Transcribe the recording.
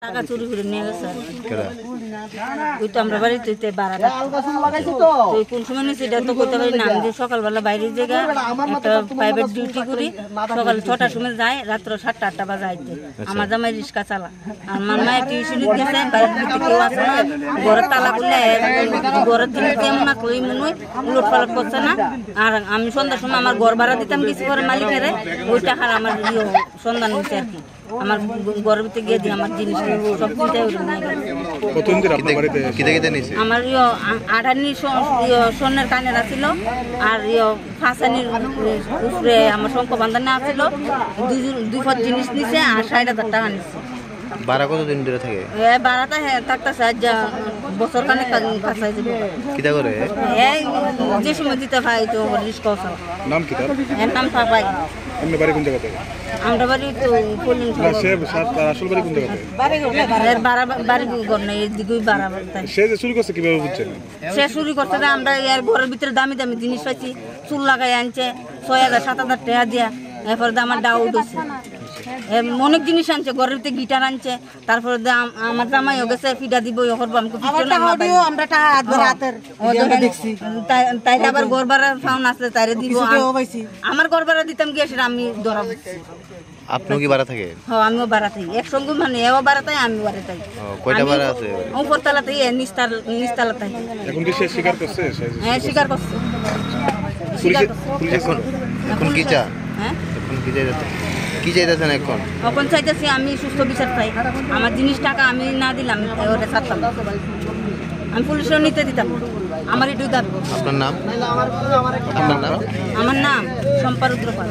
টাকা চুরি করে নিয়ে গেছে কেডা? ওই তো আমরা বাড়িতে বাড়াটা তো কোন সময় নিয়েছে এটা তো করতে পারি না। আমি যে সকালবেলা বাইরের জায়গা একটা প্রাইভেট ডিউটি করি, সকাল 6টার সময় যায়, রাত্র 7টা 8টা বাজে আইতে। আমার জামাই রিক্সা চালা, আর আমার মায়ের টিউশনি গেছে, বাড়ির ভিতরে কেউ আসে না, ঘরের তালা খুলে ঘরের জিনিস কেমন না কই মনে হয় উলট পালট করছে না। আর আমি সন্ধ্যার সময় আমার ঘর ভাড়া দিতাম কিছু করে মালিকের, ওই টাকার আমার সন্ধান হয়েছে আর কি। আমার ঘরের ভিতরে গিয়ে দিয়ে আমার জিনিস সব চিন্তাই আমার আঠানি স্বর্ণের কানেরা ছিল, আর ফাঁসানির উপরে আমার শঙ্খ বান্ধানা ছিল, দুই পথ জিনিস নিছে আর 60,000 টাকা নিচ্ছে। ভাড়া কতদিন ধরে থাকে? ভাড়াটা থাকতেছে বছর খানে কাছাই যাবে। কিটা করে? যে সময় দিতে পাই তো রিস্কা নাম কি তার? এর নাম পাপাই। এমনি বাড়ি কোন জায়গাতে? আমরা বাড়ি তো পল্লিন না সে আসল বাড়ি কোন জায়গাতে? বাড়ি ঘর নেই, এদিকেই বাড়া। সে যে চুরি করছে কিভাবে বুঝছেন? সে চুরি করছে না, আমরা এর ঘরের ভিতরে দামি দামি জিনিস পাইছি, চুল লাগাই আনছে 6,000 7,000 টাকা দিয়া। এরপরে আমার ডাউট হয়েছে, অনেক জিনিস আনছে, ঘরের ভিতরে গিটার আনছে। তারপরে আমার জামাইও গেছে ফিডা দিব তাই আবার ঘর ভাড়া ফাউন আসলে তাইরে দিব। আমার ঘর ভাড়া দিতাম গিয়ে সেটা আমি ধরা বুঝছি। আপনিও কি ভাড়া থাকে? হ্যাঁ আমিও ভাড়া থাকি একসঙ্গে, মানে এও ভাড়া তাই আমি ভাড়া থাকি। কয়টা ভাড়া আছে? উপরতলা থেকে নিচতলা থাকি। এখন কি সে স্বীকার করছে? হ্যাঁ স্বীকার করছে। এখন কি চা? হ্যাঁ এখন কি চাইতেছেন? কি চাইতেছেন এখন? এখন চাইতেছি আমি সুস্থ বিচার চাই। আমার জিনিস টাকা আমি না দিলাম ওটা ছাড়তাম, আমি পুলিশেও নিতে দিতাম। আমার এটুকু দাবি। আপনার নাম? আমার নাম শম্পা রুদ্র পাল।